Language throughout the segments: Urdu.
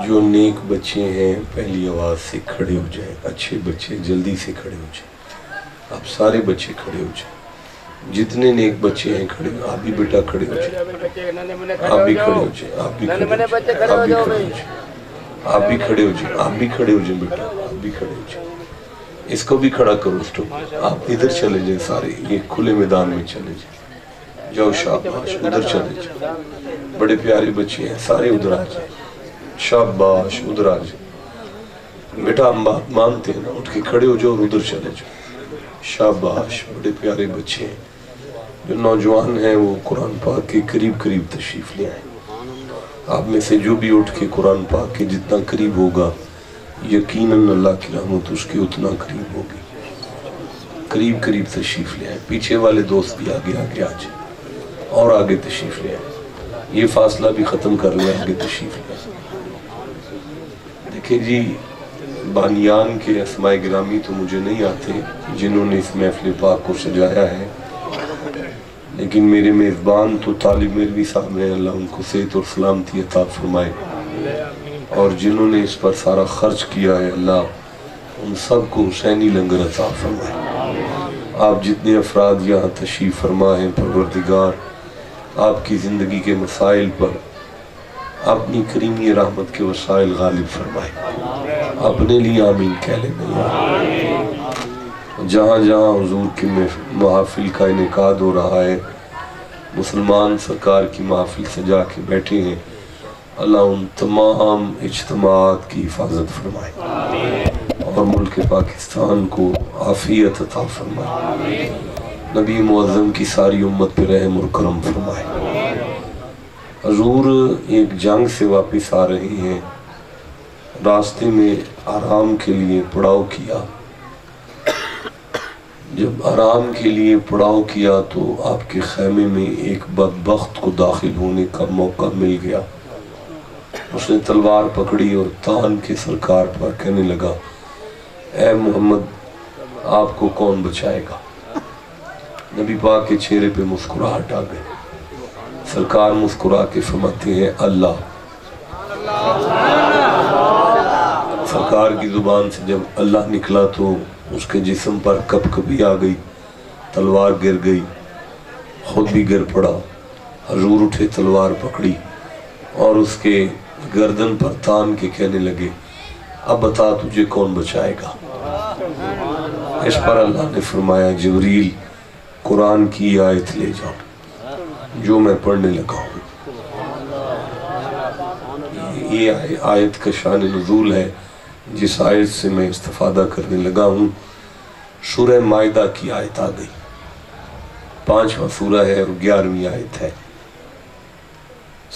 جو نیک بچے ہیں پہلی آواز سے کھڑے ہو جائیں، اچھے بچے جلدی سے کھڑے ہو جائیں، آپ سارے بچے کھڑے ہو جائیں، جتنے نیک بچے ہیں کھڑے ہو، آپ بھی بیٹا کھڑے ہو جائیں، آپ بھی کھڑے ہو جائیں، آپ بھی کھڑے ہو جائیں، آپ بھی کھڑے ہو جائیں، آپ بھی کھڑے ہو جائیں بیٹا، آپ بھی کھڑے ہو جائیں، اس کو بھی کھڑا کرو اسٹوپ، آپ ادھر چلے جائیں سارے، یہ کھلے میدان میں چلے جائیں، جاؤ شاباش ادھر چلے جائیں، بڑے پیارے بچے ہیں سارے ادھر آ جائیں، شاباش ادھر آ جائیں، بیٹا ہم بات مانتے ہیں نا، اٹھ کے کھڑے ہو جاؤ اور ادھر چلے جاؤ، شاباش بڑے پیارے بچے ہیں، جو نوجوان ہیں وہ قرآن پاک کے قریب قریب تشریف لے آئیں، آپ میں سے جو بھی اٹھ کے قرآن پاک کے جتنا قریب ہوگا یقیناً اللہ کی رحمت اس کے اتنا قریب ہوگی، قریب قریب تشریف لے آئیں، پیچھے والے دوست بھی آگے آگے آ جائیں اور آگے تشریف لے آئیں، یہ فاصلہ بھی ختم کر لیں، آگے تشریف لے آئیں۔ دیکھیں جی بانیان کے اسماء گرامی تو مجھے نہیں آتے جنہوں نے اس محفل پاک کو سجایا ہے، لیکن میرے میزبان تو طالب علمی صاحب ہیں، اللہ ان کو صحت اور سلامتی عطا فرمائے، اور جنہوں نے اس پر سارا خرچ کیا ہے اللہ ان سب کو حسینی لنگر عطا فرمائے۔ آپ جتنے افراد یہاں تشریف فرما ہیں پروردگار آپ کی زندگی کے مسائل پر اپنی کریمی رحمت کے وسائل غالب فرمائے، اپنے لیے آمین کہہ لیں گے۔ جہاں جہاں حضور کی محافل کا انعقاد ہو رہا ہے، مسلمان سرکار کی محافل سجا کے بیٹھے ہیں، اللہ ان تمام اجتماعات کی حفاظت فرمائے اور ملک پاکستان کو عافیت عطا فرمائے، نبی معظم کی ساری امت پہ رحم اور کرم فرمائے۔ حضور ایک جنگ سے واپس آ رہے ہیں، راستے میں آرام کے لیے پڑاؤ کیا، جب آرام کے لیے پڑاؤ کیا تو آپ کے خیمے میں ایک بدبخت کو داخل ہونے کا موقع مل گیا، اس نے تلوار پکڑی اور تان کے سرکار پر کہنے لگا اے محمد آپ کو کون بچائے گا؟ نبی پاک کے چہرے پہ مسکراہٹ آ گئی، سرکار مسکرا کے فرماتے ہیں اللہ۔ سرکار کی زبان سے جب اللہ نکلا تو اس کے جسم پر کپ کپی آ گئی، تلوار گر گئی، خود بھی گر پڑا، حضور اٹھے تلوار پکڑی اور اس کے گردن پر تان کے کہنے لگے اب بتا تجھے کون بچائے گا؟ اس پر اللہ نے فرمایا جبریل قرآن کی آیت لے جاؤ جو میں پڑھنے لگا ہوں۔ یہ آیت کا شان نزول ہے جس آیت سے میں استفادہ کرنے لگا ہوں، سورہ مائدہ کی آیت آ گئی، 5واں سورہ ہے اور 11ویں آیت ہے،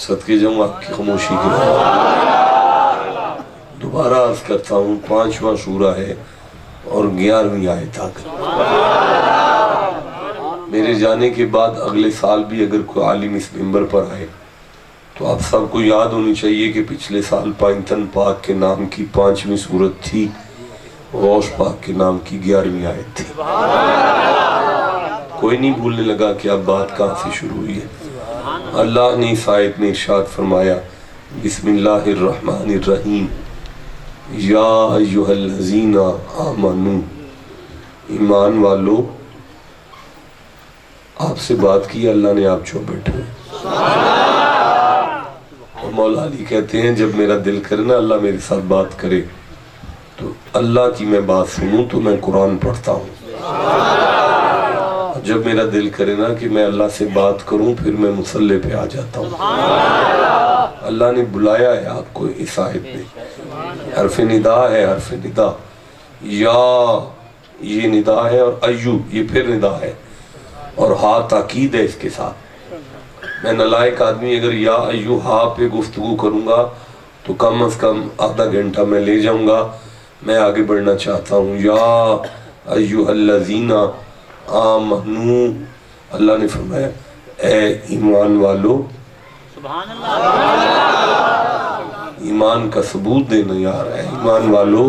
صدقے جاؤں آپ کی خاموشی کے لیے دوبارہ عرض کرتا ہوں، 5واں سورہ ہے اور 11ویں آیت آ گئی۔ میرے جانے کے بعد اگلے سال بھی اگر کوئی عالم اس منبر پر آئے تو آپ سب کو یاد ہونی چاہیے کہ پچھلے سال پائنتن پاک کے نام کی 5ویں سورت تھی، غوث پاک کے نام کی 11ویں آیت تھی۔ کوئی نہیں بھولنے لگا کہ اب بات کہاں سے شروع ہوئی ہے۔ اللہ نے اس آیت میں ارشاد فرمایا بسم اللہ الرحمن الرحیم یا ایھا الذین آمنو، ایمان والو، آپ سے بات کی اللہ نے، آپ چھو بیٹھے۔ اور مولا علی کہتے ہیں جب میرا دل کرے نا اللہ میرے ساتھ بات کرے تو اللہ کی میں بات سنوں تو میں قرآن پڑھتا ہوں، جب میرا دل کرے نا کہ میں اللہ سے بات کروں پھر میں مصلی پہ آ جاتا ہوں۔ اللہ نے بلایا ہے آپ کو اس آیت میں، حرف ندا ہے، حرف ندا، یا یہ ندا ہے اور ایو یہ پھر ندا ہے اور ہا تاکید ہے اس کے ساتھ۔ میں نالائق آدمی اگر یا ایو ہا پہ گفتگو کروں گا تو کم از کم آدھا گھنٹہ میں لے جاؤں گا، میں آگے بڑھنا چاہتا ہوں۔ یا ایھا الذین آمنو، اللہ نے فرمایا اے ایمان والو، سبحان اللہ، ایمان کا ثبوت دینا یار، اے ایمان والو،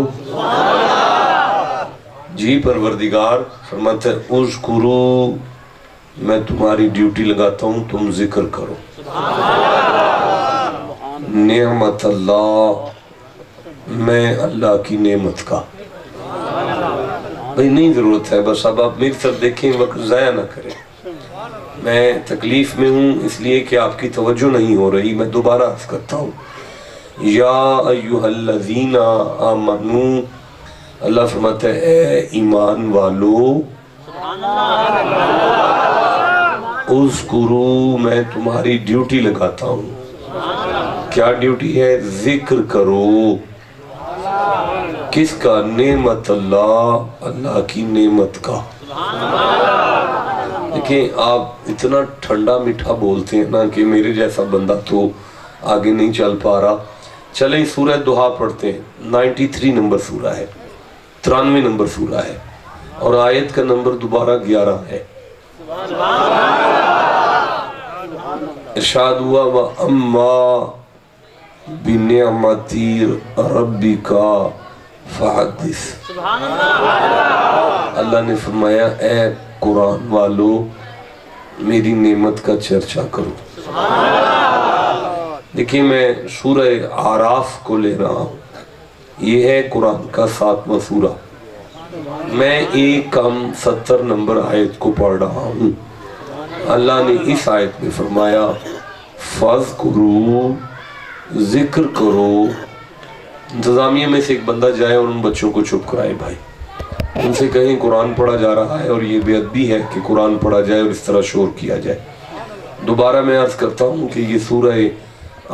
جی پروردگار فرماتا ہے اذکرو، میں تمہاری ڈیوٹی لگاتا ہوں تم ذکر کرو، نعمت اللہ میں اللہ کی نعمت کا بھئی نہیں ضرورت ہے، بس اب آپ میری طرف دیکھیں، وقت ضائع نہ کریں. میں تکلیف میں ہوں اس لیے کہ آپ کی توجہ نہیں ہو رہی. میں دوبارہ عرض کرتا ہوں، یا ایہا الذین آمنو، اللہ فرماتا ہے اے ایمان والو، اذکرو، میں تمہاری ڈیوٹی لگاتا ہوں. کیا ڈیوٹی ہے؟ ذکر کرو. کس کا؟ نعمت اللہ، اللہ کی نعمت کا. دیکھیں آپ اتنا ٹھنڈا میٹھا بولتے ہیں نا کہ میرے جیسا بندہ تو آگے نہیں چل پا رہا. چلیں سورہ دہا پڑھتے ہیں. 93 نمبر سورہ ہے، 93 نمبر سورہ ہے، اور آیت کا نمبر دوبارہ 11 ہے. ارشاد ہوا وَأَمَّا بِنِعْمَتِ رَبِّكَ فَحَدِّثْ. اللہ نے فرمایا اے قرآن والو میری نعمت کا چرچا کرو. دیکھیں میں سورہ اعراف کو لے رہا ہوں، یہ ہے قرآن کا 7واں سورہ. میں 1:70 نمبر آیت کو پڑھ رہا ہوں. اللہ نے اس آیت میں فرمایا فَاذْكُرُوا، ذکر کرو. انتظامیہ میں سے ایک بندہ جائے اور ان بچوں کو چپ کرائے. بھائی ان سے کہیں قرآن پڑھا جا رہا ہے اور یہ بے ادبی ہے کہ قرآن پڑھا جائے اور اس طرح شور کیا جائے. دوبارہ میں عرض کرتا ہوں کہ یہ سورہ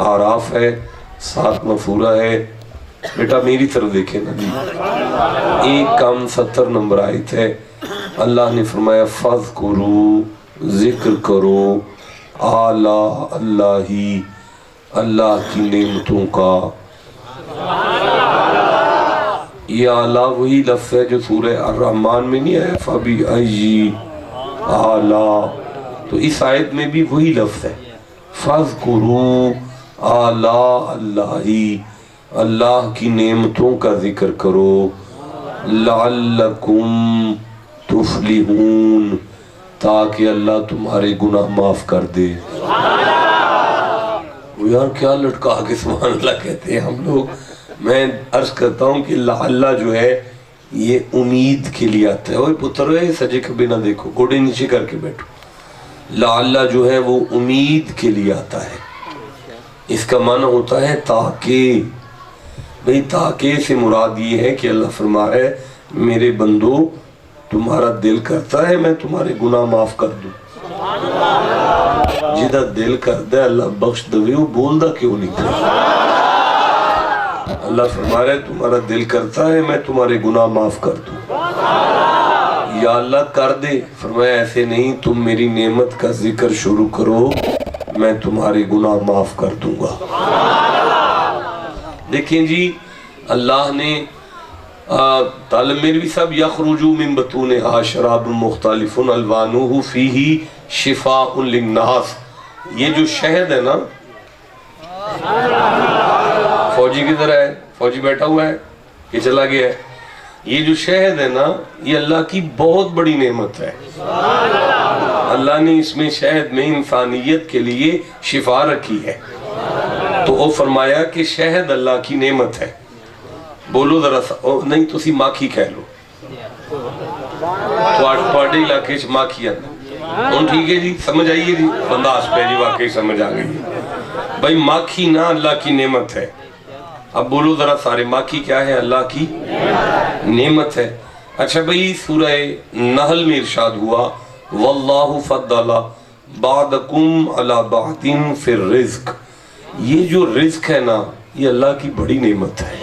اعراف ہے، 7واں سورہ ہے. بیٹا میری طرف دیکھیں نا جی، 1:70 نمبر آیت ہے. اللہ نے فرمایا فَاذْكُرُوا، ذکر کرو، آلہ اللہ ہی، اللہ کی نعمتوں کا. یہ آلہ وہی لفظ ہے جو سورہ الرحمن میں نہیں ہے فَبِأَيِّ آلہ، تو اس آیت میں بھی وہی لفظ ہے فَاذْكُرُوا آلہ اللہ، اللہ کی نعمتوں کا ذکر کرو. لَعَلَّكُمْ تُفْلِحُونَ، تاکہ اللہ تمہارے گناہ معاف کر دے. وہ یار کیا لٹکا کے سبحان اللہ کہتے ہیں ہم لوگ. میں عرض کرتا ہوں کہ لعلہ جو ہے یہ امید کے لیے آتا ہے. اوہ پتر ہے سجے کبھی نہ دیکھو، گوڑے نیچے کر کے بیٹھو. لعلہ جو ہے وہ امید کے لیے آتا ہے. اس کا معنی ہوتا ہے تاکہ. بھئی تاکہ سے مراد یہ ہے کہ اللہ فرما ہے میرے بندو تمہارا دل کرتا ہے میں تمہارے گناہ معاف کر دوں. جدہ دل کرتا ہے اللہ بخش دوے، وہ بول دا کیوں نہیں کرتا. اللہ فرما رہا ہے تمہارا دل کرتا ہے میں تمہارے گناہ معاف کر دوں. یا اللہ کر دے. فرمایا ایسے نہیں، تم میری نعمت کا ذکر شروع کرو میں تمہارے گناہ معاف کر دوں گا. دیکھیں جی اللہ نے طالب میروی صاحب یخرجو من بطونہا شراب مختلف الوانہ فیہ شفاء للناس، یہ جو شہد ہے نا، فوجی کدھر ہے؟ فوجی بیٹھا ہوا ہے کہ چلا گیا ہے. یہ جو شہد ہے نا یہ اللہ کی بہت بڑی نعمت ہے. اللہ نے اس میں شہد میں انسانیت کے لیے شفا رکھی ہے. تو وہ فرمایا کہ شہد اللہ کی نعمت ہے. بولو ذرا نہیں تو سی ماکھی کہہ لو، پاڑے علاقے سے ماکھی آنا ان. ٹھیک ہے جی، سمجھ آئیے جی، بنداس پہ جی واقعی سمجھ آ گئی. بھائی ماکھی نہ اللہ کی نعمت ہے. اب بولو ذرا سارے ماکھی کیا ہے؟ اللہ کی نعمت ہے. اچھا بھئی سورہ نحل میں ارشاد ہوا واللہ فضل بعضکم علی بعض فی الرزق. یہ جو رزق ہے نا یہ اللہ کی بڑی نعمت ہے.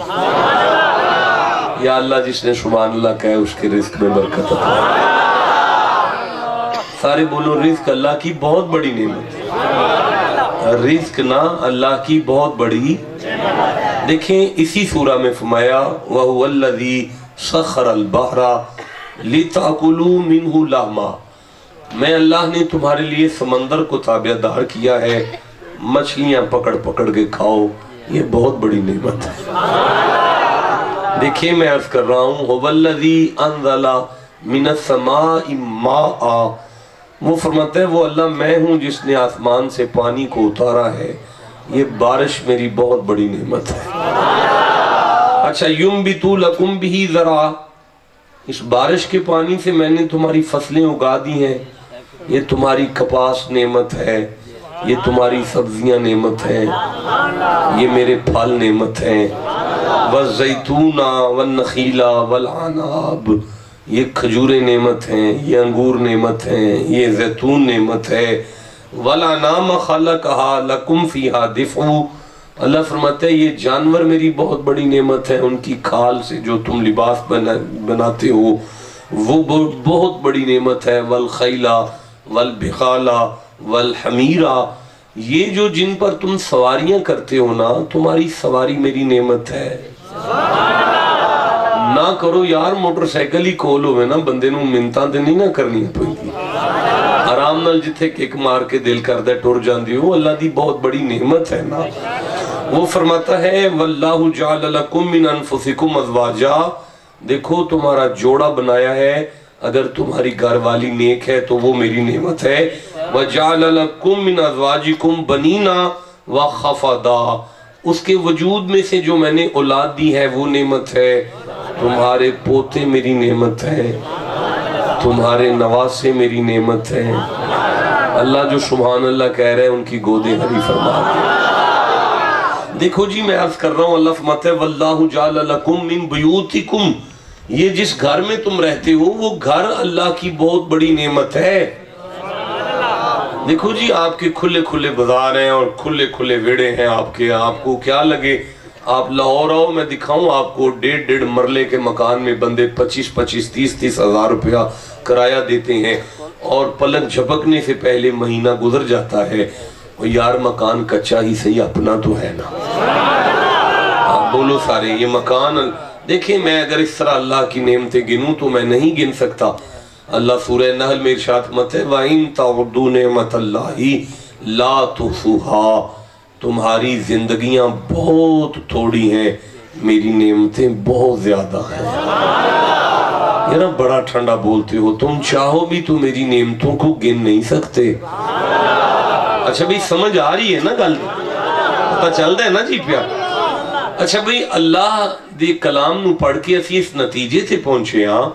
یا اللہ جس نے سبحان اللہ کہا اس کے رزق میں برکت عطا. سارے بولو رزق اللہ کی بہت بڑی نعمت ہے. رزق نا اللہ کی بہت بڑی. دیکھیں اسی سورہ میں فرمایا وَهُوَ الَّذِي سَخَّرَ الْبَحْرَ لِتَأْكُلُوا مِنْهُ لَحْمًا، میں اللہ نے تمہارے لیے سمندر کو تابع دار کیا ہے مچھلیاں پکڑ پکڑ کے کھاؤ. یہ بہت بڑی نعمت ہے. دیکھیں میں عرض کر رہا ہوں هُوَ الَّذِي أَنزَلَ مِنَ السَّمَاءِ مَاءً، وہ فرماتے ہیں وہ اللہ میں ہوں جس نے آسمان سے پانی کو اتارا ہے. یہ بارش میری بہت بڑی نعمت ہے. اچھا ینبتو لکم بہ زرعا، اس بارش کے پانی سے میں نے تمہاری فصلیں اگا دی ہیں، یہ تمہاری کپاس نعمت ہے، یہ تمہاری سبزیاں نعمت ہیں، یہ میرے پھل نعمت ہیں، والزیتون والنخیل والعناب، یہ کھجوریں نعمت ہیں، یہ انگور نعمت ہیں، یہ زیتون نعمت ہے، والانعام خلقہا لکم فیہا دفع، اللہ فرماتا ہے یہ جانور میری بہت بڑی نعمت ہے، ان کی کھال سے جو تم لباس بناتے ہو وہ بہت بڑی نعمت ہے، والخیل والبغال والحمیر، یہ جو جن پر تم سواریاں کرتے ہو نا، تمہاری سواری میری نعمت ہے۔ نہ کرو یار موٹر سائیکل ہی کھولو میں نا بندے نوں منتاں تے نہیں نہ کرنی پئی، آرام نال جتھے کک مار کے دل کردہ ٹر جاندی ہو، اللہ دی بہت بڑی نعمت ہے نا۔ وہ فرماتا ہے واللہ جعل لکم من انفسکم ازواجا، دیکھو تمہارا جوڑا بنایا ہے، اگر تمہاری گھر والی نیک ہے تو وہ میری نعمت ہے، وجعل لکم من ازواجکم بنینا وخفدا، اس کے وجود میں سے جو میں نے اولاد دی ہے وہ نعمت ہے، تمہارے پوتے میری نعمت ہے، تمہارے نواسے میری نعمت ہے۔ اللہ جو سبحان اللہ کہہ رہے ہیں ان کی گودیں ہری فرما دیں۔ دیکھو جی میں عرض کر رہا ہوں، اللہ فرماتا ہے واللہ جعل لکم من بیوتکم، یہ جس گھر میں تم رہتے ہو وہ گھر اللہ کی بہت بڑی نعمت ہے۔ دیکھو جی آپ کے کھلے کھلے بازار ہیں اور کھلے کھلے ویڑے ہیں آپ کے، آپ کو کیا لگے آپ لاہور آؤ میں دکھاؤں آپ کو 1.5 مرلے کے مکان میں بندے 25 30 ہزار روپیہ کرایہ دیتے ہیں اور پلک جھپکنے سے پہلے مہینہ گزر جاتا ہے، اور یار مکان کچا ہی صحیح اپنا تو ہے نا۔ آپ بولو سارے یہ مکان، دیکھیں میں اگر اس طرح اللہ کی نعمتیں گنوں تو میں نہیں گن سکتا۔ اللہ سورہ نحل میں ارشاد فرماتا ہے وَإِن تَعُدُّوا نِعْمَةَ اللَّهِ لَا تُحْصُوهَا، تمہاری زندگیاں بہت تھوڑی ہیں، میری نعمتیں بہت زیادہ ہیں۔ یہ نا بڑا ٹھنڈا بولتے ہو، تم چاہو بھی تو میری نعمتوں کو گن نہیں سکتے۔ اچھا بھئی سمجھ آ رہی ہے نا گل، پتہ چل رہا ہے نا جی پیار۔ اچھا بھئی اللہ دے کلام نو پڑھ کے اسی اس نتیجے سے پہنچے ہاں،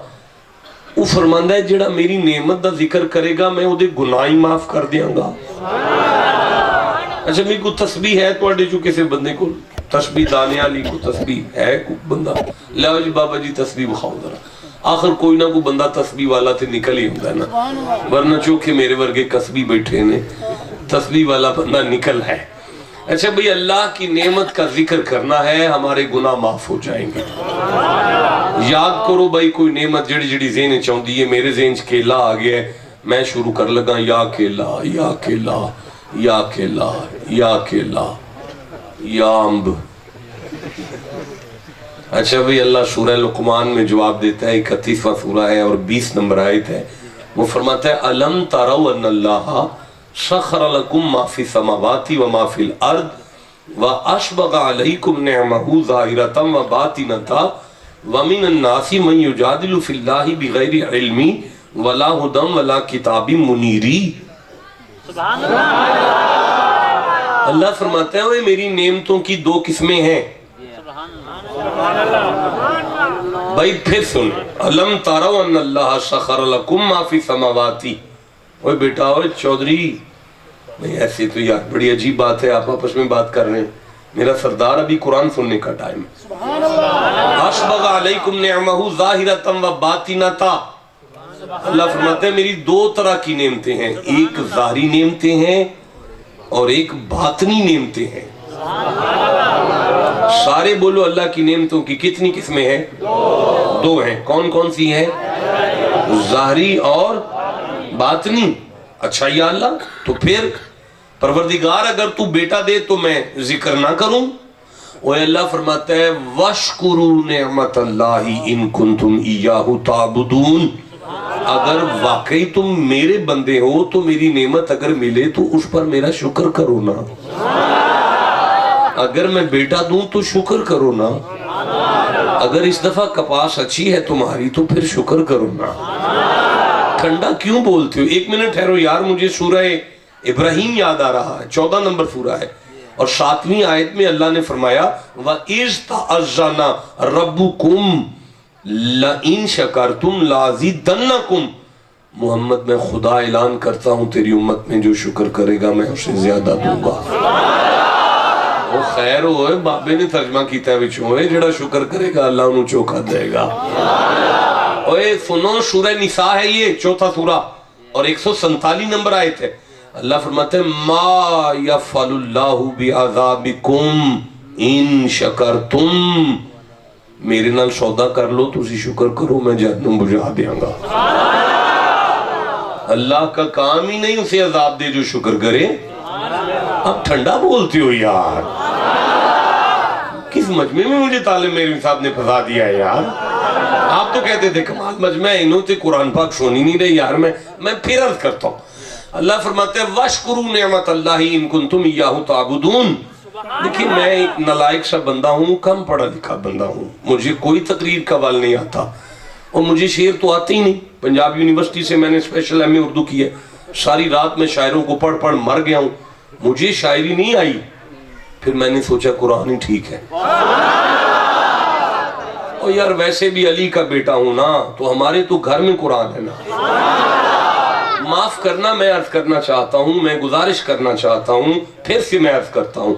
وہ فرماندہ ہے جڑا میری نعمت دا ذکر کرے گا میں وہ دے گناہی معاف کر دیاں گا۔ اچھا بھئی کو تسبیح ہے تو اڈے جو کسے بندے کو تسبیح دانے علی کو تسبیح ہے کو بندہ لہو جی بابا جی تسبیح بخاؤ ذرا، آخر کوئی نہ کوئی بندہ تسبیح والا تے نکل ہی ہوتا ہے نا، ورنہ چونکہ میرے ورگے کسبی بیٹھے نے، تسبیح والا بندہ نکل ہے۔ اچھا بھئی اللہ کی نعمت کا ذکر کرنا ہے، ہمارے گناہ معاف ہو جائیں گے۔ یاد کرو بھئی کوئی نعمت جڑی جڑی ذہن چاہتی ہے، میرے ذہن کیلا آ گیا ہے، میں شروع کر لگا یا کیلا یا کیلا یا کیلا یا کیلا یا امب۔ اچھا بھئی اللہ سورہ لقمان میں جواب دیتا ہے، 31واں سورہ ہے اور 20 نمبر آیت ہے، وہ فرماتا ہے الم تروا ان اللہ سخر لکم ما فی السماوات و ما فی الارض واشبغ علیکم نعمہ ظاہرۃ و باطنۃ ومن الناس من یجادل فی اللہ بغیر علم ولا ھدی ولا کتاب منیر۔ سبحان اللہ، اللہ فرماتا ہے وہ میری نعمتوں کی دو قسمیں ہیں۔ بھائی پھر سن، الم تروا ان اللہ سخر لکم ما فی السماوات، اوہ بیٹا اوہ چودھری، نہیں ایسے تو یار بڑی عجیب بات ہے، آپ آپس میں بات کر رہے ہیں، میرا سردار ابھی قرآن سننے کا ٹائم ہے۔ اشبغ علیکم نعمہ ظاہرۃ و باطنۃ، اللہ فرماتا ہے میری دو طرح کی نعمتیں ہیں، ایک ظاہری نعمتیں ہیں اور ایک باطنی نعمتیں ہیں۔ سارے بولو اللہ کی نعمتوں کی کتنی قسمیں ہیں؟ دو ہیں، کون کون سی ہیں؟ ظاہری اور باطنی۔ اچھا یا اللہ تو پھر پروردگار اگر تو بیٹا دے تو میں ذکر نہ کروں؟ وہ اللہ فرماتا ہے وَاشْكُرُوا نِعْمَةَ اللَّهِ إِن كُنْتُمْ إِيَّاهُ تَعْبُدُونَ، اگر واقعی تم میرے بندے ہو تو میری نعمت اگر ملے تو اس پر میرا شکر کرو نا، اگر میں بیٹا دوں تو شکر کرو نا، اگر اس دفعہ کپاس اچھی ہے تمہاری تو پھر شکر کرو نا۔ ٹھنڈا کیوں بولتے ہو؟ ایک منٹ ٹھہرو یار، مجھے سورہ ابراہیم یاد آ رہا ہے، 14 نمبر سورہ ہے، اور 7ویں آیت میں اللہ نے فرمایا وَإِذْ تَأَذَّنَ رَبُّكُمْ لَئِن شَكَرْتُمْ لَأَزِيدَنَّكُمْ، محمد میں خدا اعلان کرتا ہوں تیری امت میں جو شکر کرے گا میں اسے زیادہ دوں گا۔ وہ خیر ہوئے بابے نے ترجمہ کیتا ہے بچوں ہوئے جڑا شکر کرے گا اللہ انہوں چوکھا دے گا۔ اوہ سنو سورہ نساء ہے یہ 4 سورہ اور 147 نمبر آیت ہے۔ اللہ فرماتے ہیں ما یفعل اللہ بعذابکم ان شکرتم، میرے نال سودا کر لو تسی شکر کرو میں جہنم بجھا دیاں گا۔ اللہ کا کام ہی نہیں اسے عذاب دے جو شکر کرے۔ آپ ٹھنڈا بولتے ہو یار، کس مجمع میں مجھے طالب میرے صاحب نے پھنسا دیا ہے یار؟ آپ تو کہتے تھے کمال مجمع انہوں تے قرآن پاک سونی نہیں رہی یار، میں پھر عرض کرتا ہوں۔ اللہ فرماتے ہیں وَاشْكُرُوا نِعْمَةَ اللَّهِ إِن كُنتُمْ إِيَّاهُ تَعْبُدُونَ۔ دیکھیں میں ایک نالائق سا بندہ ہوں، کم پڑھا لکھا بندہ ہوں، مجھے کوئی تقریر کا ول نہیں آتا اور مجھے شعر تو آتے ہی نہیں۔ پنجاب یونیورسٹی سے میں نے اسپیشل ایم اے اردو کی ہے، ساری رات میں شاعروں کو پڑھ پڑھ مر گیا ہوں، مجھے شاعری نہیں آئی۔ پھر میں نے سوچا قرآن ہی ٹھیک ہے۔ اور یار ویسے بھی علی کا بیٹا ہوں نا تو ہمارے تو گھر میں قرآن ہے نا۔ معاف کرنا میں عرض کرنا چاہتا ہوں، میں گزارش کرنا چاہتا ہوں، پھر سے میں عرض کرتا ہوں۔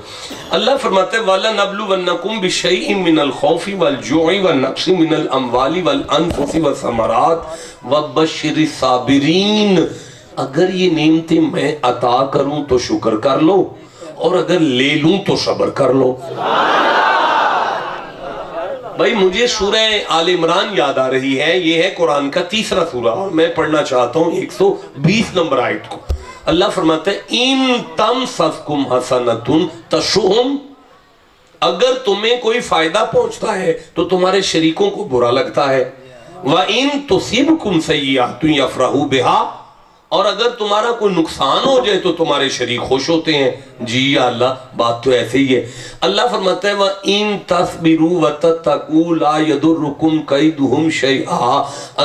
اللہ فرماتے ہیں وَلَنَبْلُوَنَّكُمْ بِشَيْءٍ مِّنَ الْخَوْفِ وَالْجُوعِ وَالنَّقْصِ مِّنَ الْأَمْوَالِ وَالْأَنفُسِ وَالثَّمَرَاتِ وَبَشِّرِ الصَّابِرِينَ، اگر یہ نعمتیں میں عطا کروں تو شکر کر لو اور اگر لے لوں تو صبر کر لو۔ بھائی مجھے سورہ آل عمران یاد آ رہی ہے، یہ ہے قرآن کا 3 سورہ اور میں پڑھنا چاہتا ہوں 120 نمبر آیت کو۔ اللہ فرماتا ہے اِن تَمْسَسْكُمْ حَسَنَةٌ تَسُؤْهُمْ، اگر تمہیں کوئی فائدہ پہنچتا ہے تو تمہارے شریکوں کو برا لگتا ہے۔ وَإِن تُصِبْكُمْ سَيِّئَةٌ يَفْرَحُوا بِهَا، اور اگر تمہارا کوئی نقصان ہو جائے تو تمہارے شریک خوش ہوتے ہیں۔ جی یا اللہ بات تو ایسے ہی ہے۔ اللہ فرماتا ہے وَإِن تَصْبِرُوا وَتَتَّقُوا لَا يَضُرُّكُمْ كَيْدُهُمْ شَيْئًا،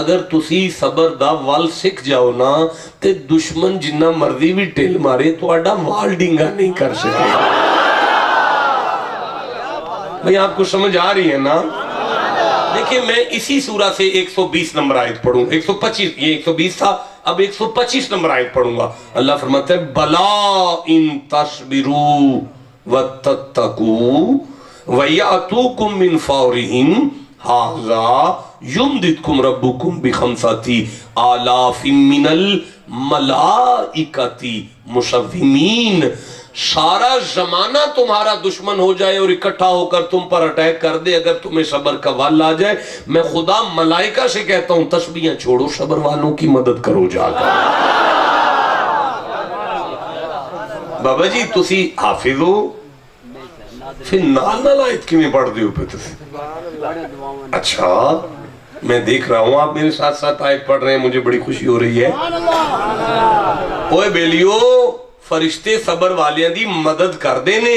اگر تسی صبر دا ول سکھ جاؤ نا تے دشمن جنہ مرضی بھی ٹل مارے تو آڈا وال ڈنگا نہیں کر سکے۔ بھئی آپ کو سمجھ آ رہی ہے نا؟ دیکھیں میں اسی سورہ سے 120 نمبر آیت پڑھوں، 125، یہ 120 تھا، اب 125 نمبر آیت پڑھوں گا۔ اللہ فرماتا ہے بلا ان تصبروا وتتقوا ویاتوکم من فورہم ھذا یمددکم ربکم بخمسۃ آلاف من الملائکۃ مسومین، سارا زمانہ تمہارا دشمن ہو جائے اور اکٹھا ہو کر تم پر اٹیک کر دے، اگر تمہیں صبر کا ول آ جائے میں خدا ملائکہ سے کہتا ہوں تسبیحاں چھوڑو، صبر والوں کی مدد کرو جا کر۔ بابا جی تسی حافظ ہو پھر نال آیت کی میں پڑھ دیو پہ تسی؟ اچھا میں دیکھ رہا ہوں آپ میرے ساتھ ساتھ آیت پڑھ رہے ہیں، مجھے بڑی خوشی ہو رہی ہے۔ اوے بیلیو فرشتے صبر والیاں دی مدد کر دینے،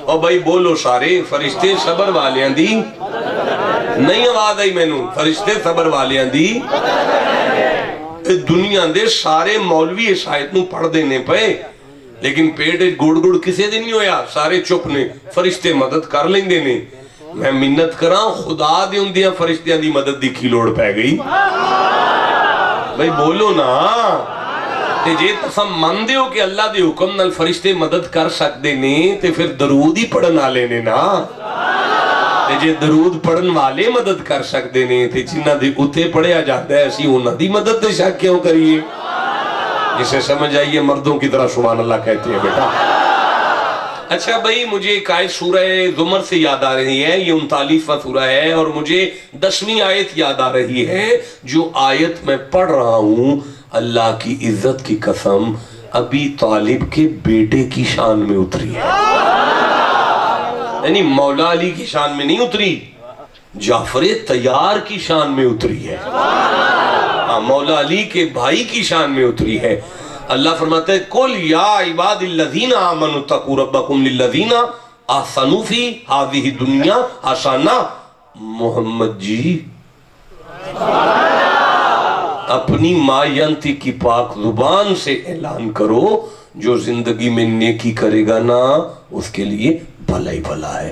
اور بھائی بولو سارے فرشتے صبر والیاں دی نہیں، آواز آئی میں نوں، فرشتے صبر والیاں دی دنیا دے سارے مولوی اس آیت نوں پڑھ دینے پہ، لیکن پیٹ گڑ گڑ کسے دن نہیں ہویا، سارے چپ نے، فرشتے مدد کر لیں دینے۔ میں منت کراں خدا دے ان دیاں فرشتیاں دی مدد دی کی لوڑ پہ گئی؟ بھائی بولو نا، تے جے تسم من دیو کہ اللہ دے حکم نال فرشتے مدد کر سکتے نے تے پھر درود ہی پڑھن والے نے نا، تے جے درود پڑھن والے مدد کر سکتے نے تے جنہ دے اتے پڑھیا جاتا ہے اسی انہاں دی مدد تے شک کیوں کریے؟ جسے سمجھ آئیے مردوں کی طرح سبحان اللہ کہتے ہیں بیٹا۔ اچھا بھائی مجھے ایک آیت سورہ زمر سے یاد آ رہی ہے، یہ 39واں سورہ ہے، اور مجھے 10ویں آیت یاد آ رہی ہے۔ جو آیت میں پڑھ رہا ہوں اللہ کی عزت کی قسم ابی طالب کے بیٹے کی شان میں اتری ہے، یعنی مولا علی کی شان میں نہیں اتری، جعفر طیار کی شان میں اتری ہے، مولا علی کے بھائی کی شان میں اتری ہے۔ اللہ فرماتا ہے قل یا عباد الذین آمنوا اتقوا ربکم للذین احسنوا فی ہذہ الدنیا حسنہ۔ محمد جی اپنی ماں ینتی کی پاک زبان سے اعلان کرو جو زندگی میں نیکی کرے گا نا اس کے لیے بھلا ہی بھلا ہے۔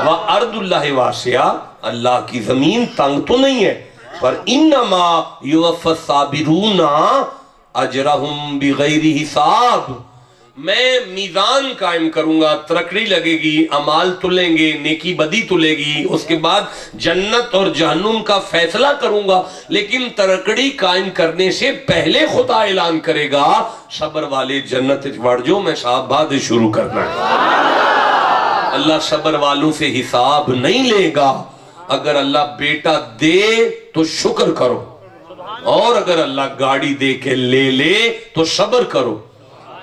وَأَرْضُ اللَّهِ وَاسِعَةٌ، اللہ کی زمین تنگ تو نہیں ہے، پر انما یوفی الصابرون اجرہم بغیر حساب، میں میزان قائم کروں گا، ترکڑی لگے گی، اعمال تلیں گے، نیکی بدی تلے گی، اس کے بعد جنت اور جہنم کا فیصلہ کروں گا، لیکن ترکڑی قائم کرنے سے پہلے خدا اعلان کرے گا صبر والے جنت وڑ جو، میں صاحب بعد شروع کرنا ہے۔ اللہ صبر والوں سے حساب نہیں لے گا۔ اگر اللہ بیٹا دے تو شکر کرو، اور اگر اللہ گاڑی دے کے لے لے تو صبر کرو۔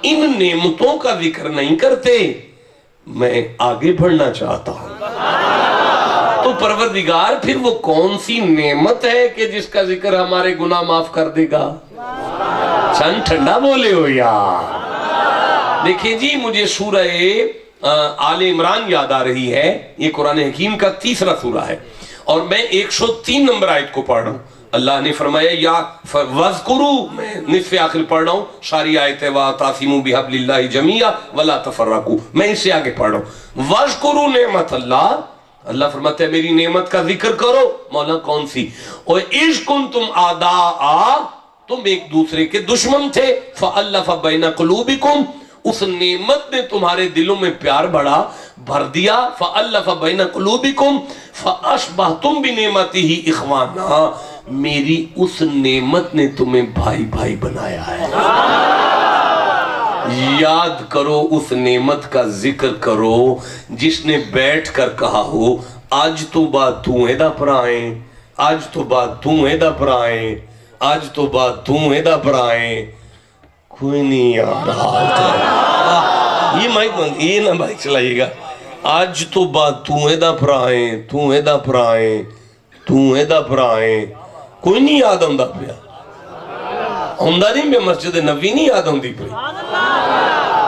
ان نعمتوں کا ذکر نہیں کرتے، میں آگے بڑھنا چاہتا ہوں۔ تو پروردگار پھر وہ کون سی نعمت ہے کہ جس کا ذکر ہمارے گناہ معاف کر دے گا؟ چند ٹھنڈا بولے ہو یار۔ دیکھیں جی، مجھے سورہ آل عمران یاد آ رہی ہے، یہ قرآن حکیم کا تیسرا سورہ ہے، اور میں 103 نمبر آیت کو پڑھ رہا ہوں۔ اللہ نے فرمایا یا وَذْكُرُوا، میں نصف آخر پڑھ رہا ہوں، ساری آیت ہے وَاعْتَصِمُوا بِحَبْلِ اللَّهِ جَمِيعًا وَلَا تَفَرَّقُوا، میں اس سے آگے پڑھ رہا ہوں۔ وَذْكُرُوا نعمت اللہ، اللہ فرماتا ہے میری نعمت کا ذکر کرو۔ مولا کون سی؟ وَإِذْ كُنْتُمْ أَعْدَاءً، تم ایک دوسرے کے دشمن تھے، فَأَلَّفَ بَيْنَ قُلُوبِكُمْ، اس نعمت نے تمہارے دلوں میں پیار بڑھا بھر دیا، فَأَلَّفَ بَيْنَ قُلُوبِكُمْ فَأَصْبَحْتُمْ بِنِعْمَتِهِ إِخْوَانًا، میری اس نعمت نے تمہیں بھائی بھائی بنایا ہے۔ یاد کرو اس نعمت کا ذکر کرو جس نے بیٹھ کر کہا ہو آج تو بات تو ہے دا پرائیں، آج تو بات تو ہے دا پرائیں، آج تو بات تو ہے دا پرائیں۔ کوئی نہیں یاد رہا، یہ مائک یہ نہ مائک چلائیے گا۔ آج تو بات تو ہے دا پرائیں، تو ہے دا پرائیں، تو ہے دا پرائیں۔ کوئی نہیں یاد ہوندہ پیا، ہوندہ نہیں پیا، مسجد نبی نہیں یاد ہوندی پیا۔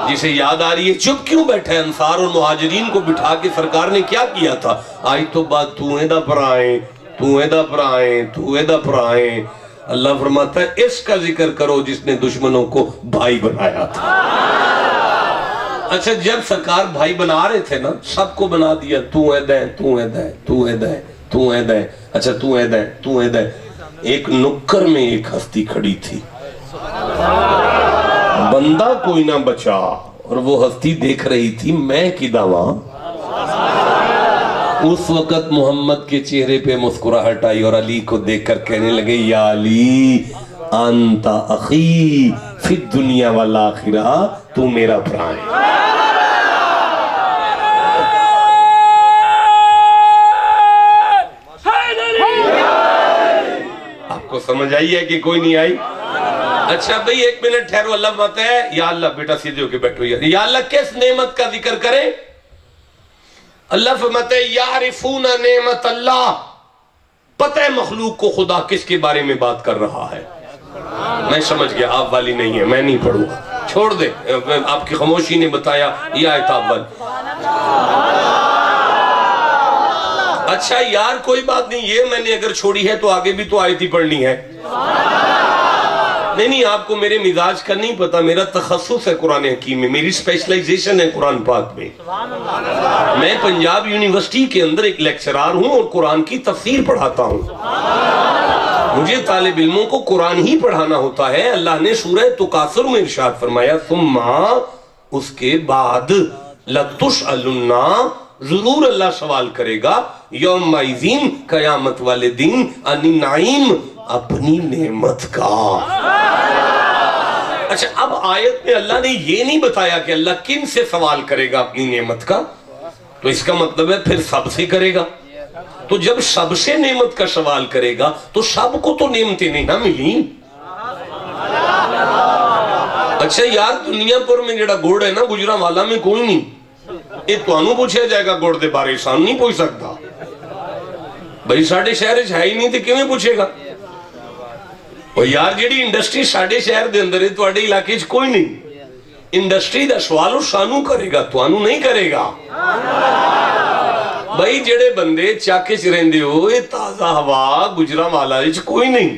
جسے یاد آ رہی ہے چپ کیوں بیٹھے؟ انصار اور مہاجرین کو بٹھا کے سرکار نے کیا کیا تھا؟ آج تو بات تو ہے دا پرائیں، تو ہے دا پرائیں، تو ہے دا پرائیں۔ اللہ فرماتا ہے اس کا ذکر کرو جس نے دشمنوں کو بھائی بنایا تھا۔ اچھا، جب سرکار بھائی بنا رہے تھے نا، سب کو بنا دیا، تو ہے دیں، تو ہے دیں، تو ہے دیں، تو ہے دیں، اچھا تو ہے دیں، تو ہے دیں۔ ایک نکر میں ایک ہستی کھڑی تھی، بندہ کوئی نہ بچا، اور وہ ہستی دیکھ رہی تھی میں کی دعویٰ۔ اس وقت محمد کے چہرے پہ مسکراہٹ آئی اور علی کو دیکھ کر کہنے لگے یا علی انت اخی فی الدنیا والآخرہ، تو میرا بھرا ہے۔ آپ کو سمجھ آئی ہے کہ کوئی نہیں آئی؟ اچھا بھئی ایک منٹ ٹھہرو، اللہ فرماتا ہے یا اللہ، بیٹا سیدھے ہو کے بیٹھو، یا اللہ کس نعمت کا ذکر کریں؟ اللہ فرماتا ہے یعرفون نعمت اللہ، پتہ ہے مخلوق کو خدا کس کے بارے میں بات کر رہا ہے۔ میں سمجھ گیا، آپ والی نہیں ہے، میں نہیں پڑھوں گا، چھوڑ دے، آپ کی خاموشی نے بتایا یہ آیت آپ والی۔ اچھا یار کوئی بات نہیں، یہ میں نے اگر چھوڑی ہے تو آگے بھی تو آیت ہی پڑھنی ہے۔ نہیں آپ کو میرے مزاج کا نہیں پتا، میرا تخصص ہے قرآن حکیم میں، میری سپیشلائزیشن ہے قرآن پاک میں۔ میں پنجاب یونیورسٹی کے اندر ایک لیکچرار ہوں اور قرآن کی تفسیر پڑھاتا ہوں۔ مجھے طالب علموں کو قرآن ہی پڑھانا ہوتا ہے۔ اللہ نے سورہ تکاثر میں ارشاد فرمایا ثم، اس کے بعد لَتُسْأَلُنَّ، ضرور اللہ سوال کرے گا یومئذ، قیامت والے دن، عن النعیم، اپنی نعمت کا۔ اچھا اب آیت میں اللہ نے یہ نہیں بتایا کہ اللہ کن سے سوال کرے گا اپنی نعمت کا، تو اس کا مطلب ہے پھر سب سے کرے گا۔ تو جب سب سے نعمت کا سوال کرے گا تو سب کو تو نعمتیں نہیں نہ ملی۔ اچھا یار دنیا پر میں جڑا گوڑ ہے نا گجرانوالا میں کوئی نہیں، یہ تو انہوں پوچھے جائے گا گوڑ دے بارے سان نہیں پوچھ سکتا بھئی ساڑھے شہر ہے ہی نہیں تھے کیوں پوچھے گا؟ اور یار جیڑی انڈسٹری ساڑھے شہر دے اندر ہے تو اڈے علاقے کوئی نہیں، انڈسٹری دا سوال سانو کرے گا تو انہوں نہیں کرے گا۔ بھئی جڑے بندے چاکے چ رہندے ہو یہ تازہ ہوا گجرانوالا وچ کوئی نہیں۔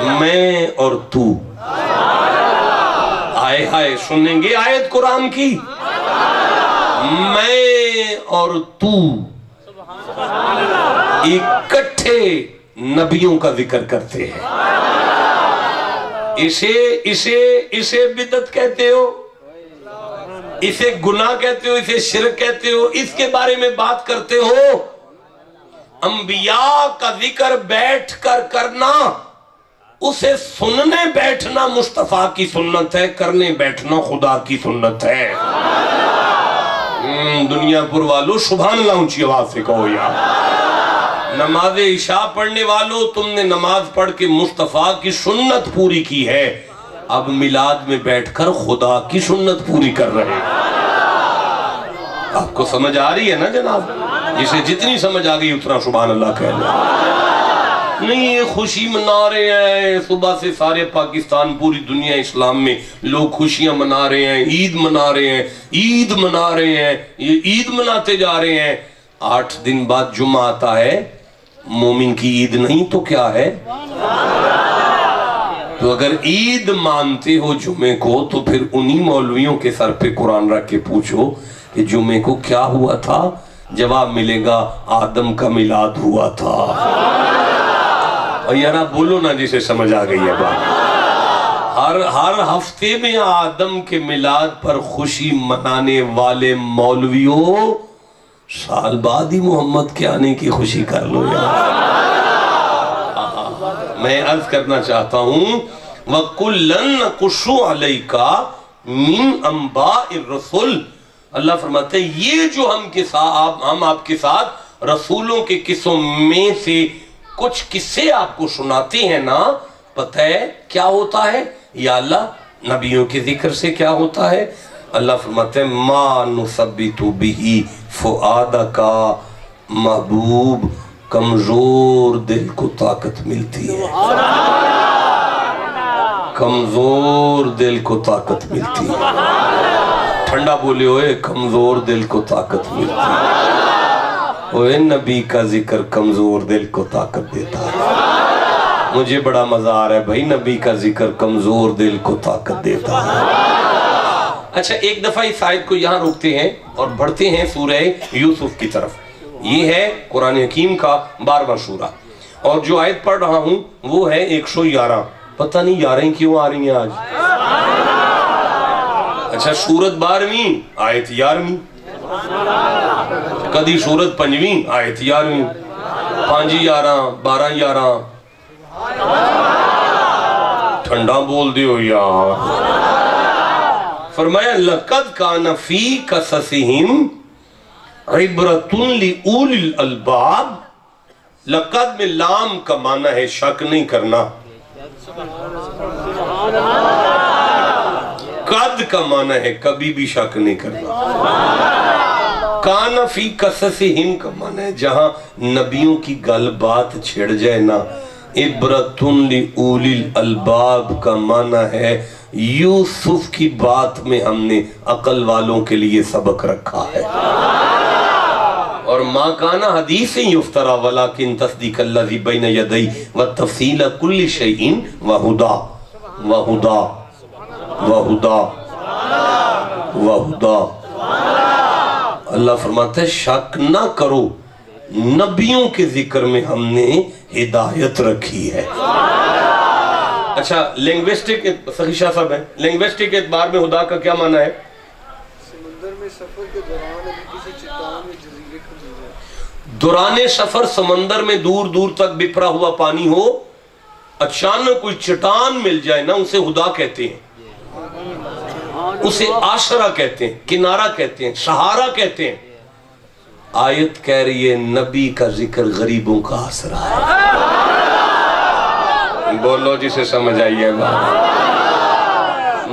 میں اور تو. آئے ہائے سنیں گے آیت قرآن کی. میں اور تو اکٹھے نبیوں کا ذکر کرتے ہیں. اسے بدعت کہتے ہو, اسے گناہ کہتے ہو, اسے شرک کہتے ہو, اس کے بارے میں بات کرتے ہو. انبیاء کا ذکر بیٹھ کر کرنا, اسے سننے بیٹھنا مصطفیٰ کی سنت ہے, کرنے بیٹھنا خدا کی سنت ہے. دنیا پر والو سبحان اللہ اونچی آواز سے کہو یار. نماز عشاء پڑھنے والو, تم نے نماز پڑھ کے مصطفیٰ کی سنت پوری کی ہے, اب میلاد میں بیٹھ کر خدا کی سنت پوری کر رہے ہیں. آپ کو سمجھ آ رہی ہے نا جناب؟ جسے جتنی سمجھ آ گئی اتنا سبحان اللہ کہہ لیں. نہیں یہ خوشی منا رہے ہیں صبح سے سارے پاکستان, پوری دنیا اسلام میں لوگ خوشیاں منا رہے ہیں, عید منا رہے ہیں, عید منا رہے ہیں, یہ عید مناتے جا رہے ہیں. 8 دن بعد جمعہ آتا ہے, مومن کی عید نہیں تو کیا ہے؟ تو اگر عید مانتے ہو جمعے کو, تو پھر انہی مولویوں کے سر پہ قرآن رکھ کے پوچھو کہ جمعے کو کیا ہوا تھا. جواب ملے گا آدم کا میلاد ہوا تھا. اور یار آپ بولو نا جسے سمجھ آ گئی ہے بات. ہر ہفتے میں آدم کے میلاد پر خوشی منانے والے مولویوں, سال بعد ہی محمد کے آنے کی خوشی کر لو یار. میں عرض کرنا چاہتا ہوں وَكُلًّا نَقُصُّ عَلَيْكَ مِنْ أَنْبَاءِ الرُّسُلِ. اللہ فرماتے ہیں یہ جو ہم آپ کے ساتھ رسولوں کے قصوں میں سے کچھ قصے آپ کو سناتے ہیں نا, پتہ ہے کیا ہوتا ہے یا اللہ؟ نبیوں کے ذکر سے کیا ہوتا ہے؟ اللہ فرماتے ہیں مَا نُثَبِّتُ بِهِ فُؤَادَكَ, محبوب کمزور دل کو طاقت ملتی ہے, کمزور دل کو طاقت ملتی ہے. ٹھنڈا بولے ہوئے, کمزور دل کو طاقت ملتی ہے. اوے نبی کا ذکر کمزور دل کو طاقت دیتا ہے. مجھے بڑا مزہ آ رہا ہے بھائی, نبی کا ذکر کمزور دل کو طاقت دیتا ہے. اچھا ایک دفعہ اس آیت کو یہاں روکتے ہیں اور بڑھتے ہیں سورہ یوسف کی طرف. یہ ہے قرآن حکیم کا 12واں سورہ, اور جو آیت پڑھ رہا ہوں وہ ہے 111. پتہ نہیں 11 کیوں آ رہی ہیں آج. اچھا سورت 12ویں آیت 11ویں, کدی سورت 5ویں آیت 11ویں, 5 11 12 11. ٹھنڈا بول دیو یار. فرمایا لَقَدْ كَانَ فِي قَصَصِهِمْ عِبْرَةٌ لِأُولِي الْأَلْبَابِ. لقد میں لام کا معنی ہے شک نہیں کرنا, قد کا معنی ہے کبھی بھی شک نہیں کرنا. کان فی قصصہم کا معنی ہے جہاں نبیوں کی گل بات چھڑ جائے نا. عبرۃ لأولی الالباب کا معنی ہے یوسف کی بات میں ہم نے عقل والوں کے لیے سبق رکھا ہے. اور ما کانا حدیث یفترا ولیکن تصدیق الذی بین یدی وتفصیل کل شیء وہدا وہدا وہدا وہدا. اللہ فرماتا ہے شک نہ کرو, نبیوں کے ذکر میں ہم نے ہدایت رکھی ہے. اچھا لینگوسٹک, سخی شاہ صاحب ہیں, لینگوسٹک اعتبار میں ہدا کا کیا معنی ہے؟ سمندر میں سفر کے دوران ابھی کسی چٹان میں جزیرے کو مل جائے. دوران سفر سمندر میں دور دور تک بپھرا ہوا پانی ہو, اچانک کوئی چٹان مل جائے نا, اسے ہدا کہتے ہیں, اسے آشرہ کہتے ہیں, کنارہ کہتے ہیں, سہارا کہتے ہیں. آیت کہہ رہی ہے نبی کا ذکر غریبوں کا آسرا ہے. بولو جسے سمجھ آئیے بات.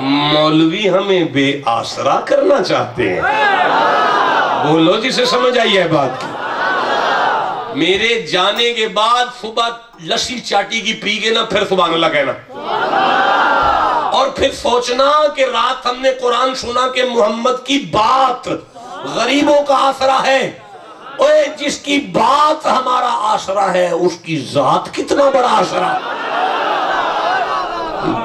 مولوی ہمیں بے آسرا کرنا چاہتے ہیں. بولو جسے سمجھ آئیے بات کی. میرے جانے کے بعد صبح لسی چاٹی کی پی گے نا, پھر سبحان اللہ کہنا, اور پھر سوچنا کہ رات ہم نے قرآن سنا کہ محمد کی بات غریبوں کا آسرا ہے. اوے جس کی بات ہمارا آسرا ہے اس کی ذات کتنا بڑا آسرا.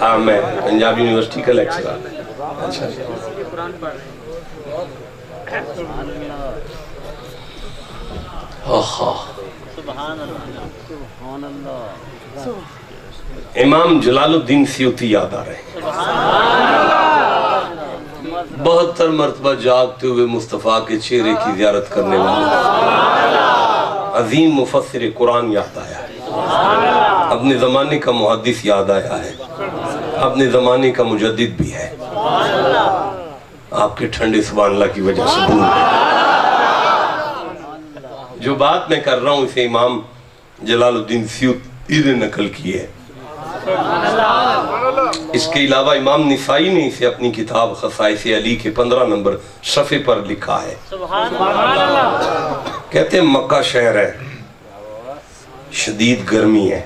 ہاں میں پنجاب یونیورسٹی کا لیکچرر. اچھا امام جلال الدین سیوطی یاد آ رہے ہیں. 72 مرتبہ جاگتے ہوئے مصطفیٰ کے چہرے کی زیارت کرنے والا عظیم مفسر قرآن یاد آیا ہے. اپنے زمانے کا محدث یاد آیا ہے. اپنے زمانے کا مجدد بھی ہے. آپ کے ٹھنڈے سبحان اللہ کی وجہ سے بھول گئے. جو بات میں کر رہا ہوں اسے امام جلال الدین سیوطی نے نقل کی ہے. اس کے علاوہ امام نسائی نے اسے اپنی کتاب خصائص علی کے 15 نمبر صفحے پر لکھا ہے. کہتے ہیں مکہ شہر ہے, شدید گرمی ہے.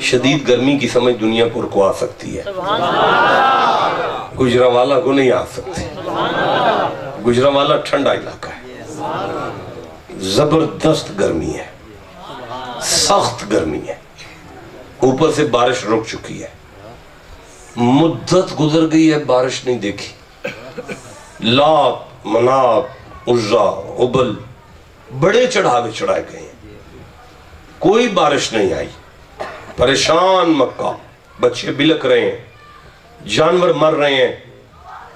شدید گرمی کی سمجھ دنیا پر کو آ سکتی ہے, گجرانوالہ کو نہیں آ سکتی. گجرانوالہ ٹھنڈا علاقہ ہے, زبردست گرمی ہے, سخت گرمی ہے. اوپر سے بارش رک چکی ہے, مدت گزر گئی ہے بارش نہیں دیکھی. لات منات عزا عبل بڑے چڑھاوے چڑھائے گئے ہیں, کوئی بارش نہیں آئی. پریشان مکہ, بچے بلک رہے ہیں, جانور مر رہے ہیں,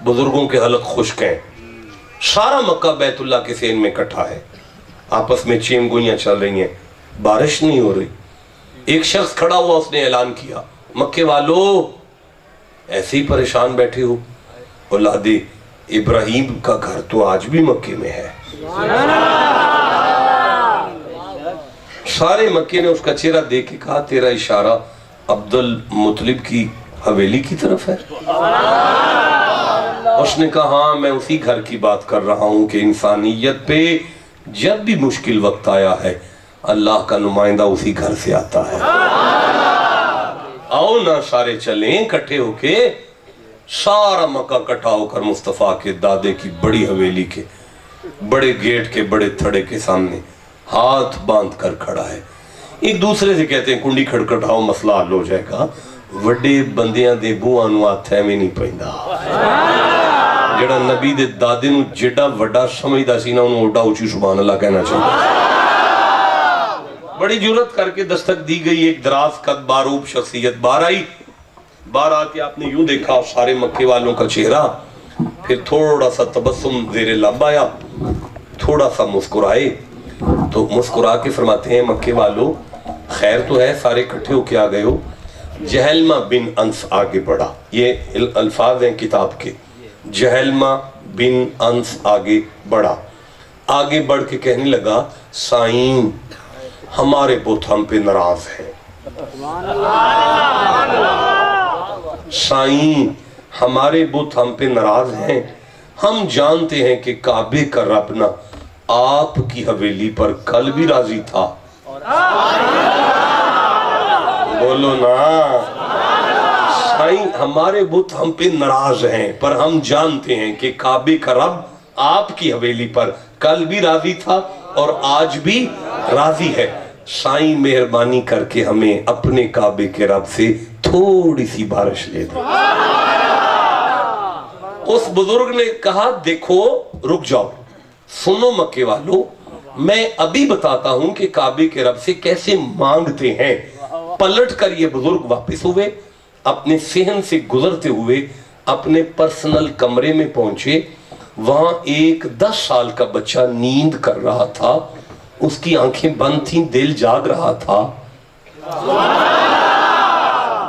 بزرگوں کے حلق خشک ہیں. سارا مکہ بیت اللہ کے سین میں اکٹھا ہے, آپس میں چیم گوئیاں چل رہی ہیں, بارش نہیں ہو رہی. ایک شخص کھڑا ہوا, اس نے اعلان کیا, مکے والو ایسے ہی پریشان بیٹھے ہو, اولاد ابراہیم کا گھر تو آج بھی مکے میں ہے. سارے مکے نے اس کا چہرہ دیکھ کے کہا تیرا اشارہ عبد المطلب کی حویلی کی طرف ہے. اس نے کہا ہاں میں اسی گھر کی بات کر رہا ہوں کہ انسانیت پہ جب بھی مشکل وقت آیا ہے اللہ کا نمائندہ اسی گھر سے آتا ہے. آؤ نہ سارے چلیں اکٹھے ہو کے. سارا مکہ اکٹھا ہو کر مصطفیٰ کے دادے کی بڑی حویلی کے بڑے گیٹ کے بڑے تھڑے کے سامنے ہاتھ باندھ کر کھڑا ہے. ایک دوسرے سے کہتے ہیں کنڈی کھڑکھڑاؤ مسئلہ حل ہو جائے گا. وڈے بندیاں دے بوآں نوں ہاتھ میں نہیں پیندا. جڑا نبی دے دادے نوں جڑا وڈا سمجھدا سی نا انہوں اوڈا اونچی سبحان اللہ کہنا چاہیے. بڑی جرت کر کے دستک دی گئی. ایک دراز قد باروب شخصیت باہر آئی. باہر آ کے آپ نے یوں دیکھا سارے مکے والوں کا چہرہ, پھر تھوڑا سا تبسم زیر لب آیا, تھوڑا سا مسکرائے تو مسکرا کے فرماتے ہیں مکے والو خیر تو ہے, سارے کٹھے ہو کے آ گئے ہو. جہلمہ بن انس آگے بڑھا, یہ الفاظ ہیں کتاب کے. جہلمہ بن انس آگے بڑھا, آگے بڑھ کے کہنے لگا سائیں ہمارے بت ہم پہ ناراض ہیں. سائیں ہمارے بت ہم پہ ناراض ہیں. ہم جانتے ہیں کہ کعبے کا رب نہ آپ کی حویلی پر کل بھی راضی تھا. بولو نا. سائیں ہمارے بت ہم پہ ناراض ہیں پر ہم جانتے ہیں کہ کعبے کا رب آپ کی حویلی پر کل بھی راضی تھا اور آج بھی راضی ہے. سائیں مہربانی کر کے ہمیں اپنے کعبے کے رب سے تھوڑی سی بارش لے دیں. اس بزرگ نے کہا دیکھو رک جاؤ, سنو مکے والو, میں ابھی بتاتا ہوں کہ کعبے کے رب سے کیسے مانگتے ہیں. پلٹ کر یہ بزرگ واپس ہوئے, اپنے صحن سے گزرتے ہوئے اپنے پرسنل کمرے میں پہنچے. وہاں ایک 10 سال کا بچہ نیند کر رہا تھا, اس کی آنکھیں بند تھیں, دل جاگ رہا تھا.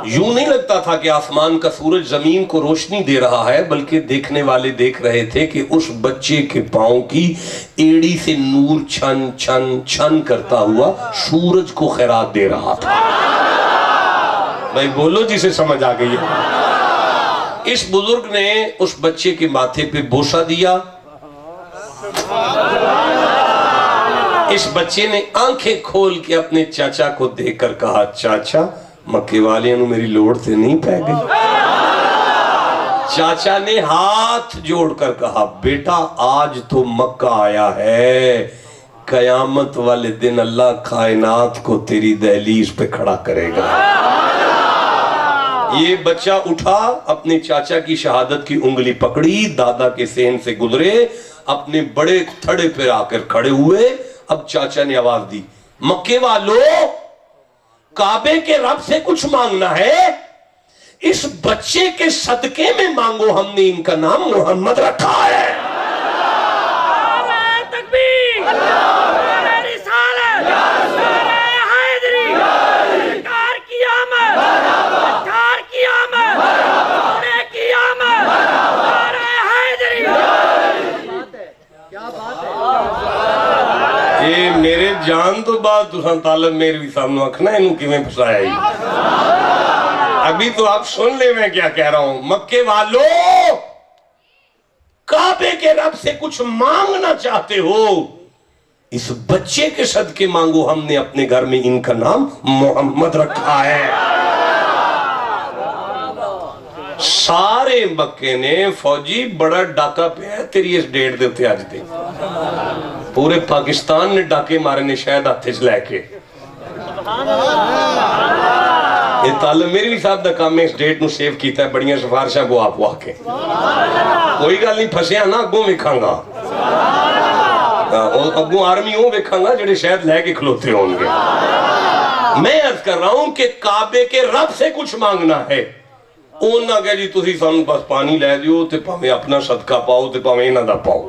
یوں نہیں لگتا تھا کہ آسمان کا سورج زمین کو روشنی دے رہا ہے, بلکہ دیکھنے والے دیکھ رہے تھے کہ اس بچے کے پاؤں کی ایڑی سے نور چھن چھن چھن کرتا ہوا سورج کو خیرات دے رہا تھا. بھائی بولو جسے سمجھ آ گئی ہے. اس بزرگ نے اس بچے کے ماتھے پہ بوسہ دیا. اس بچے نے آنکھیں کھول کے اپنے چاچا کو دیکھ کر کہا چاچا مکے والے انہوں میری لوڑ سے نہیں پہ گئی. چاچا نے ہاتھ جوڑ کر کہا بیٹا آج تو مکہ آیا ہے, قیامت والے دن اللہ کائنات کو تیری دہلیز پہ کھڑا کرے گا۔ یہ بچہ اٹھا، اپنے چاچا کی شہادت کی انگلی پکڑی، دادا کے سین سے گزرے، اپنے بڑے تھڑے پہ آ کر کھڑے ہوئے۔ اب چاچا نے آواز دی، مکے والو، کعبے کے رب سے کچھ مانگنا ہے؟ اس بچے کے صدقے میں مانگو، ہم نے ان کا نام محمد رکھا ہے۔ یہ میرے جان تو بات تساں طالب میرے بھی سامنے اکھنا انہوں کی میں پھسایا ہی۔ ابھی تو آپ سن لے میں کیا کہہ رہا ہوں۔ مکے والو، کعبے کے رب سے کچھ مانگنا چاہتے ہو، اس بچے کے صدقے مانگو، ہم نے اپنے گھر میں ان کا نام محمد رکھا ہے۔ سارے مکے نے فوجی بڑا ڈاکہ پہ ہے تیری اس ڈیٹ دے ہوتے آج دے، پورے پاکستان نے ڈاکے مارے نے شاید ہاتھے سے لے کے۔ یہ طالب میرے بھی صاحب دا کام میں اس ڈیٹ نو سیو کیتا ہے، بڑیاں سفارشاں کو آپ ہوا کے کوئی گل نہیں، پھسیاں نا اگوں ویکھاں گا، اگوں آرمی ہوں ویکھاں گا جڑے شاید لے کے کھلوتے ہوں گے۔ میں عرض کر رہا ہوں کہ کعبے کے رب سے کچھ مانگنا ہے، اون نہ کہ جی تسی سانوں بس پانی لے دیو تے پاویں اپنا صدقہ پاؤ تے پاویں انہاں دا پاؤ۔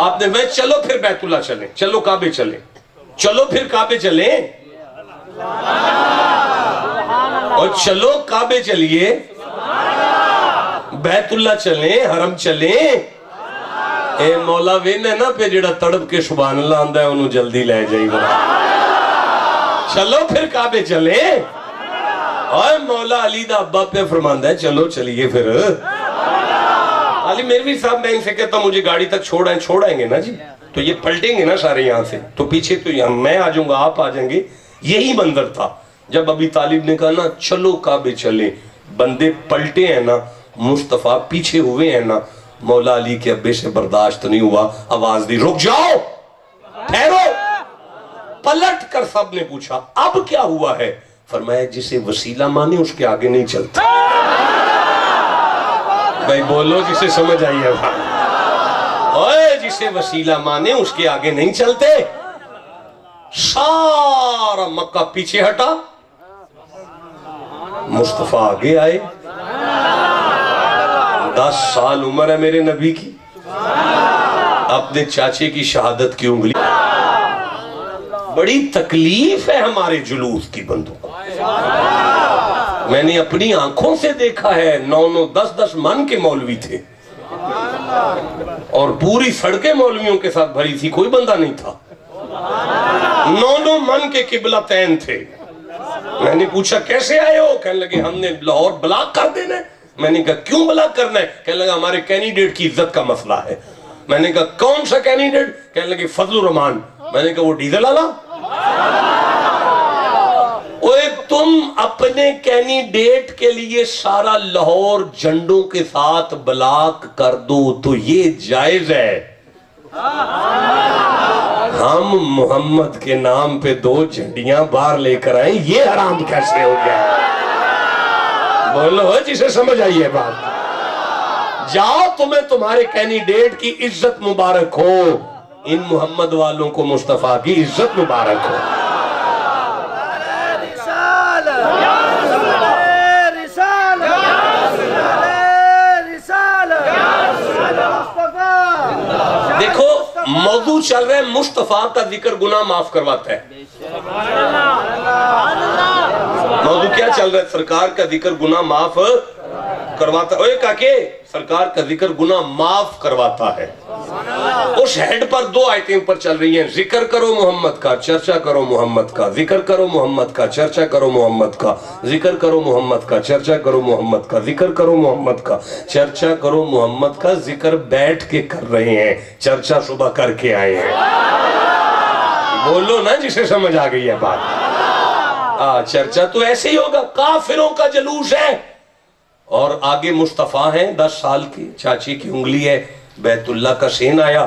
آپ نے میں چلو پھر بیت اللہ چلیں، چلو کعبے چلیں، چلو پھر کعبے چلیں، اور چلو کعبے چلیے، بیت اللہ چلیں، حرم چلیں۔ اے مولا وینے نا پہ جڑا تڑپ کے سبحان اللہ آندہ ہے انہوں جلدی لے جائی گا۔ چلو پھر کعبے چلیں، اور مولا علی دا ابا پہ فرماندہ ہے چلو چلیے پھر۔ علی میروی صاحب میں ان سے کہتا ہوں مجھے گاڑی تک چھوڑائیں گے نا جی، تو یہ پلٹیں گے نا سارے یہاں سے، تو پیچھے تو یہاں میں آ جاؤں گا، آپ آ جائیں گے۔ یہی منظر تھا جب ابی طالب نے کہا نا چلو کعبے چلیں، بندے پلٹے ہیں نا، مصطفیٰ پیچھے ہوئے ہیں نا، مولا علی کے ابے سے برداشت نہیں ہوا، آواز دی رک جاؤ، ٹھہرو۔ پلٹ کر سب نے پوچھا اب کیا ہوا ہے؟ فرمایا جسے وسیلہ مانے اس کے آگے نہیں چلتا۔ بھائی بولو جسے سمجھ آئی ہے بھائی، اوے جسے وسیلہ مانے اس کے آگے نہیں چلتے۔ سارا مکہ پیچھے ہٹا، مصطفیٰ آگے آئے۔ 10 سال عمر ہے میرے نبی کی، اپنے چاچے کی شہادت کی انگلی، بڑی تکلیف ہے ہمارے جلوس کی بندوں کو۔ میں نے اپنی آنکھوں سے دیکھا ہے 9 10 من کے مولوی تھے اور پوری سڑکیں مولویوں کے ساتھ بھری تھی، کوئی بندہ نہیں تھا۔ 9 من کے قبلتین تھے۔ میں نے پوچھا کیسے آئے ہو؟ کہنے لگے ہم نے لاہور بلاک کر دینا ہے۔ میں نے کہا کیوں بلاک کرنا ہے؟ کہنے لگا ہمارے کینڈیڈیٹ کی عزت کا مسئلہ ہے۔ میں نے کہا کون سا کینڈیڈیٹ؟ کہنے لگے فضل الرحمان۔ میں نے کہا وہ ڈیزل والا؟ تم اپنے کینڈیڈیٹ کے لیے سارا لاہور جھنڈوں کے ساتھ بلاک کر دو تو یہ جائز ہے، ہم محمد کے نام پہ 2 جھنڈیاں باہر لے کر آئیں، یہ حرام کیسے ہو گیا؟ بولو جسے سمجھ آئی ہے بات۔ جاؤ تمہیں تمہارے کینڈیڈیٹ کی عزت مبارک ہو، ان محمد والوں کو مصطفیٰ کی عزت مبارک ہو۔ دیکھو موضوع چل رہا ہے مصطفیٰ کا ذکر گناہ معاف کرواتا ہے۔ موضوع کیا چل رہا ہے؟ سرکار کا ذکر گناہ معاف کرواتا ہے۔ کاکے سرکار کا ذکر گناہ معاف کرواتا ہے۔ اس ہیڈ پر 2 آیتیں پر چل رہی ہیں، ذکر کرو محمد کا، چرچا کرو محمد کا، ذکر کرو محمد کا، چرچا کرو محمد کا، ذکر کرو محمد کا، چرچا کرو محمد کا، ذکر کرو محمد کا، چرچا کرو محمد کا۔ ذکر بیٹھ کے کر رہے ہیں، چرچا صبح کر کے آئے ہیں۔ بولو نا جسے سمجھ آ گئی ہے بات۔ چرچا تو ایسے ہی ہوگا، کافروں کا جلوس ہے، اور آگے مصطفیٰ ہیں 10 سال کی، چاچی کی انگلی ہے، بیت اللہ کا سین آیا،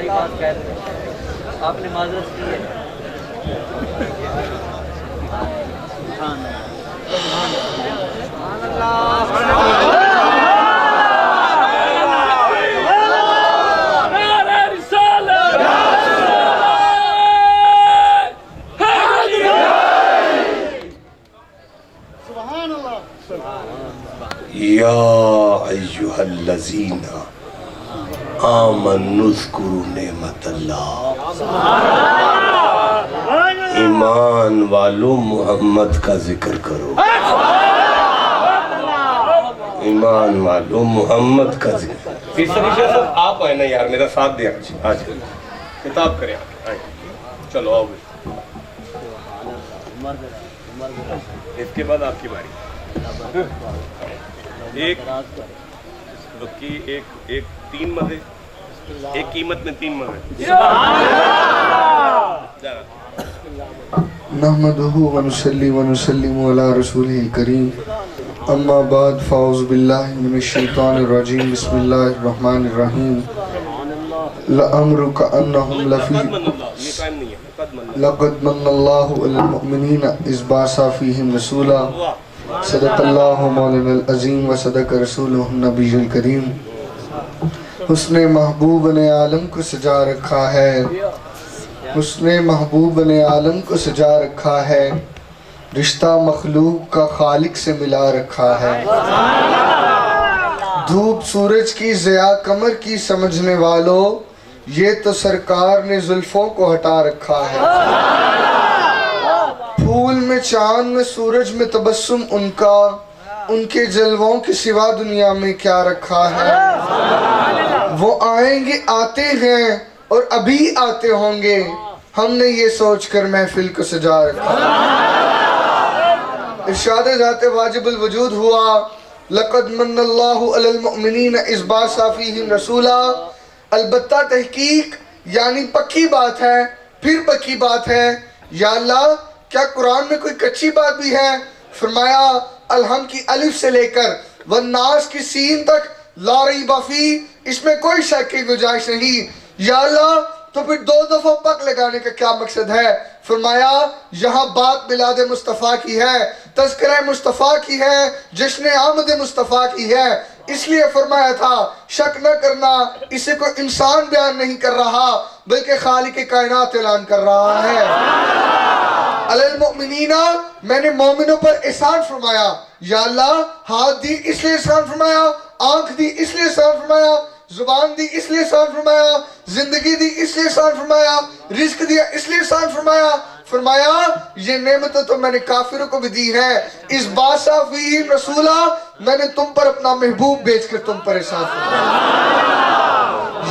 ہماری بات کہہ رہے ہیں، آپ نے معذرت کی ہے۔ سبحان یا ایہا الذین آمنوا اذکروا نعمت اللہ، ایمان والو محمد کا ذکر کرو، ایمان والو محمد کا ذکر۔ پھر سنیشہ صاحب آپ آئے نا یار، میرا ساتھ دیں آج کتاب کریں آئیں، چلو آؤ گے، اس کے بعد آپ کی باری۔ ایک تین مزے، ایک قیمت میں تین مزے۔ نحمدہ ونصلی ونسلم علی رسولہ الکریم، اما بعد فاعوذ باللہ من الشیطان الرجیم، بسم اللہ الرحمن الرحیم۔ لعمرک انہم لفی لقد من اللہ علی المؤمنین اذ بعث فیہم رسولا، صدق اللہ مولانا العظیم و صدق رسولہ النبی الکریم۔ حسن محبوب نے عالم کو سجا رکھا ہے، حسن محبوب نے عالم کو سجا رکھا ہے، رشتہ مخلوق کا خالق سے ملا رکھا ہے۔ دھوپ سورج کی ضیاء قمر کی سمجھنے والوں، یہ تو سرکار نے زلفوں کو ہٹا رکھا ہے۔ پھول میں چاند میں سورج میں تبسم ان کا، ان کے جلووں کے سوا دنیا میں کیا رکھا ہے۔ وہ آئیں گے آتے ہیں اور ابھی آتے ہوں گے، ہم نے یہ سوچ کر محفل کو سجا رکھا۔ ارشاد ذات واجب الوجود ہوا، لقد من اللہ علی المؤمنین اذ بعث فیہم رسولا۔ البتہ تحقیق یعنی پکی بات ہے، پھر پکی بات ہے۔ یا اللہ کیا قرآن میں کوئی کچی بات بھی ہے؟ فرمایا الحم کی الف سے لے کر والناس کی سین تک لا ریب فی، اس میں کوئی شک کی گنجائش نہیں۔ یا اللہ تو پھر دو دفعہ پک لگانے کا کیا مقصد ہے؟ فرمایا یہاں بات میلاد مصطفیٰ کی ہے، تذکرہ مصطفیٰ کی ہے، جشن آمد مصطفیٰ کی ہے، اس لیے فرمایا تھا شک نہ کرنا، اسے کوئی انسان بیان نہیں کر رہا بلکہ خالق کائنات اعلان کر رہا ہے۔ علی المؤمنین، میں نے مومنوں پر احسان فرمایا۔ یا اللہ ہاتھ دی اس لیے احسان فرمایا، آنکھ دی اس لیے احسان فرمایا، زبان دی اس لیے احسان فرمایا، زندگی دی اس لیے احسان فرمایا، رزق دیا اس لیے احسان فرمایا۔ فرمایا یہ نعمتیں تو میں نے کافروں کو بھی دی ہے، اس باسا فیہم رسولہ، میں نے تم پر اپنا محبوب بیچ کر تم پر احسان فرمایا۔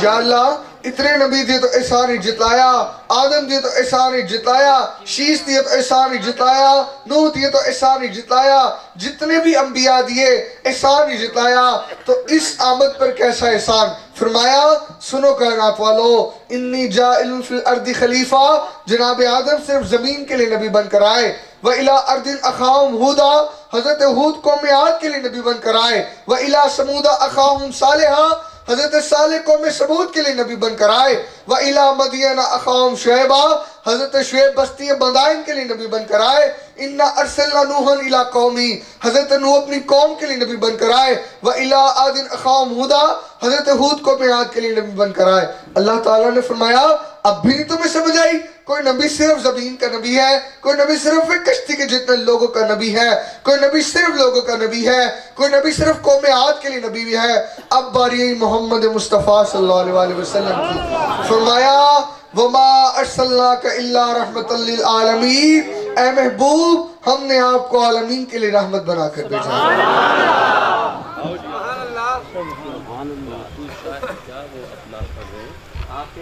یا اللہ اتنے نبی دیے تو احسان ہی جتلایا، آدم دیے تو احسان ہی جتلایا، شیش دیے تو احسان ہی جتلایا، نوح دیے تو احسان ہی جتلایا، جتنے بھی انبیاء دیے احسان ہی جتلایا، تو اس آمد پر کیسا احسان؟ فرمایا سنو کائنات والو، انی جائل فی الارض خلیفہ، جناب آدم صرف زمین کے لیے نبی بن کر آئے، وَإِلَىٰ أَرْضٍ أَخَاهُمْ هُودًا، حضرت ہود قوم عاد کے لیے نبی بن کر آئے، وَإِلَىٰ ثَمُودَ أَخَاهُمْ صَالِحًا، حضرت صالح قوم ثمود کے لیے نبی بن کر آئے، وَإِلَىٰ مَدْيَنَ أَخَاهُمْ شُعَيْبًا، حضرت شعیب بستی مدائن کے لیے نبی بن کر آئے، اِنَّا أَرْسَلْنَا نُوحًا إِلَىٰ قَوْمِهِ، حضرت نوح اپنی قوم کے لیے نبی بن کر آئے، وَإِلَىٰ عَادٍ أَخَاهُمْ ہُودًا، حضرت ہود قوم عاد کے لیے نبی بن کر آئے۔ اللہ تعالیٰ نے فرمایا اب بھی تمہیں سمجھ آئی؟ کوئی نبی صرف زمین کا نبی ہے، کوئی نبی صرف ایک کشتی کے جتنے لوگوں کا نبی ہے، کوئی نبی صرف لوگوں کا نبی ہے، کوئی نبی صرف قوم عاد کے لیے نبی بھی ہے۔ اب باری محمد مصطفیٰ صلی اللہ علیہ وسلم کی، فرمایا وَمَا أَرْسَلْنَاكَ إِلَّا رَحْمَةً لِلْعَالَمِينَ، اے محبوب ہم نے آپ کو عالمین کے لیے رحمت بنا کر بھیجا ہے۔